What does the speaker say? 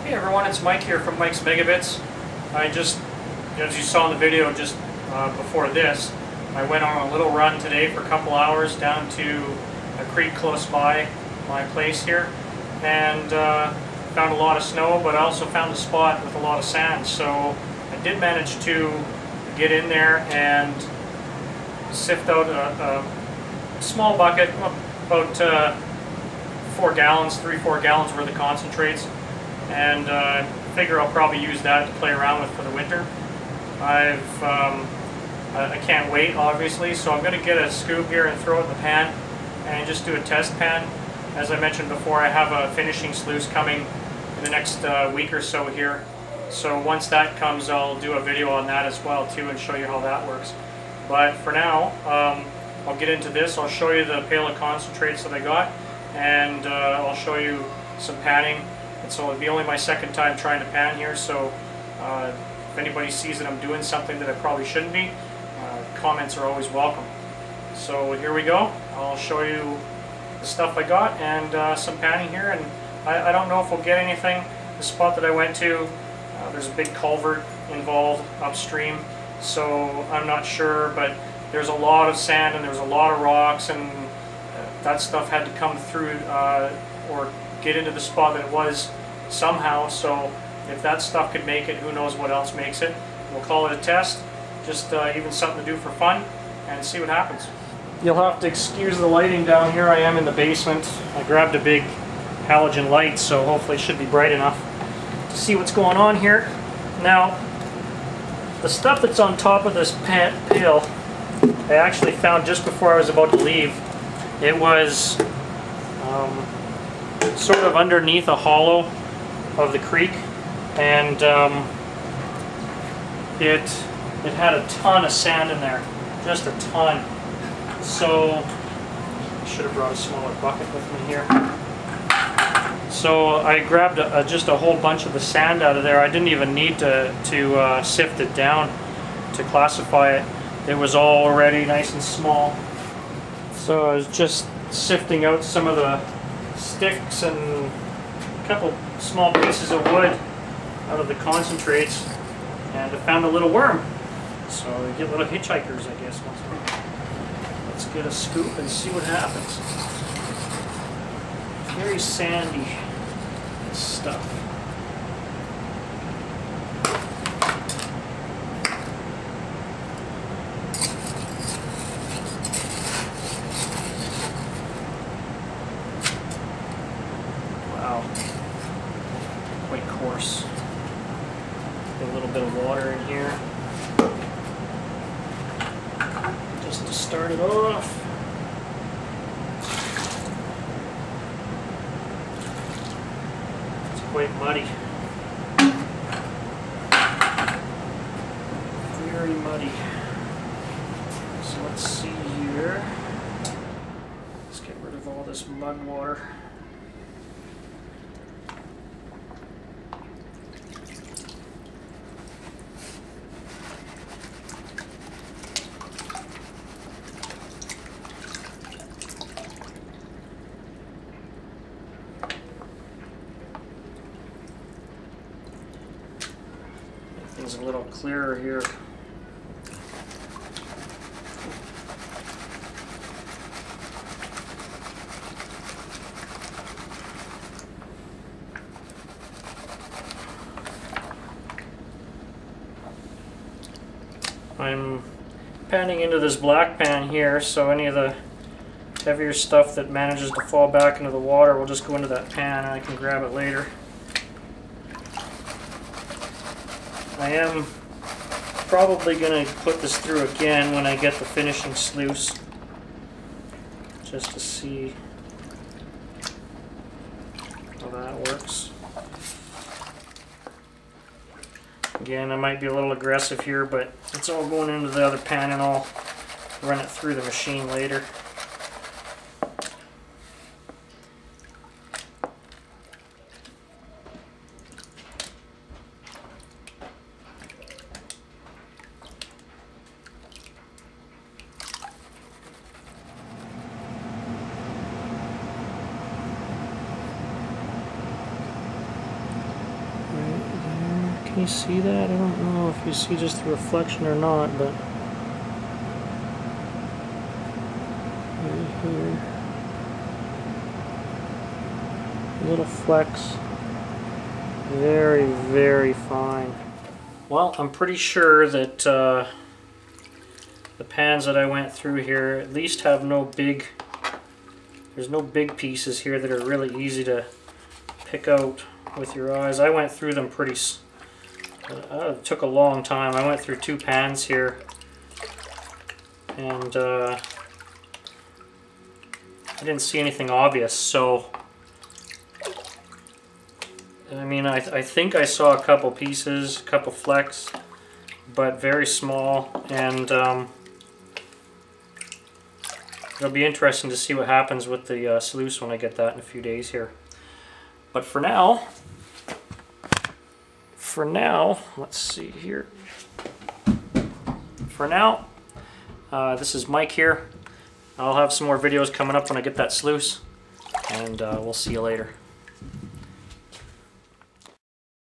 Hey everyone, it's Mike here from Mike's Megabits. I just, as you saw in the video just before this, I went on a little run today for a couple hours down to a creek close by my place here, and found a lot of snow, but I also found a spot with a lot of sand. So I did manage to get in there and sift out a small bucket, about 4 gallons, 3-4 gallons worth of concentrates, and figure I'll probably use that to play around with for the winter. I can't wait, obviously, so I'm going to get a scoop here and throw it in the pan and just do a test pan. As I mentioned before, I have a finishing sluice coming in the next week or so here. So once that comes, I'll do a video on that as well too and show you how that works. But for now, I'll get into this. I'll show you the pail of concentrates that I got, and I'll show you some panning. And so it'll be only my second time trying to pan here, so if anybody sees that I'm doing something that I probably shouldn't be, comments are always welcome. So here we go. I'll show you the stuff I got and some panning here, and I don't know if we'll get anything. The spot that I went to, there's a big culvert involved upstream, so I'm not sure, but there's a lot of sand and there's a lot of rocks, and that stuff had to come through or get into the spot that it was somehow. So if that stuff could make it, who knows what else makes it. We'll call it a test, just even something to do for fun, and see what happens. You'll have to excuse the lighting down here. I am in the basement. I grabbed a big halogen light, so hopefully it should be bright enough to see what's going on here. Now, the stuff that's on top of this pail, I actually found just before I was about to leave. It was sort of underneath a hollow of the creek, and it had a ton of sand in there, just a ton. So I should have brought a smaller bucket with me here. So I grabbed just a whole bunch of the sand out of there. I didn't even need to sift it down to classify it. It was all already nice and small. So I was just sifting out some of the sticks and a couple small pieces of wood out of the concentrates, and I found a little worm. So you get little hitchhikers, I guess. Let's get a scoop and see what happens. Very sandy stuff. Wow, quite coarse. Get a little bit of water in here just to start it off. It's quite muddy. Very muddy. So let's see here. Let's get rid of all this mud water. Things a little clearer here. I'm panning into this black pan here, so any of the heavier stuff that manages to fall back into the water will just go into that pan and I can grab it later. I am probably going to put this through again when I get the finishing sluice, just to see how that works. Again, I might be a little aggressive here, but it's all going into the other pan and I'll run it through the machine later. Can you see that? I don't know if you see just the reflection or not, but right here, little flecks, very, very fine. Well, I'm pretty sure that the pans that I went through here at least have there's no big pieces here that are really easy to pick out with your eyes. I went through them it took a long time. I went through 2 pans here, and I didn't see anything obvious, so I mean, I think I saw a couple pieces, a couple flecks, but very small, and it'll be interesting to see what happens with the sluice when I get that in a few days here. But for now, let's see here. For now, this is Mike here. I'll have some more videos coming up when I get that sluice, and we'll see you later.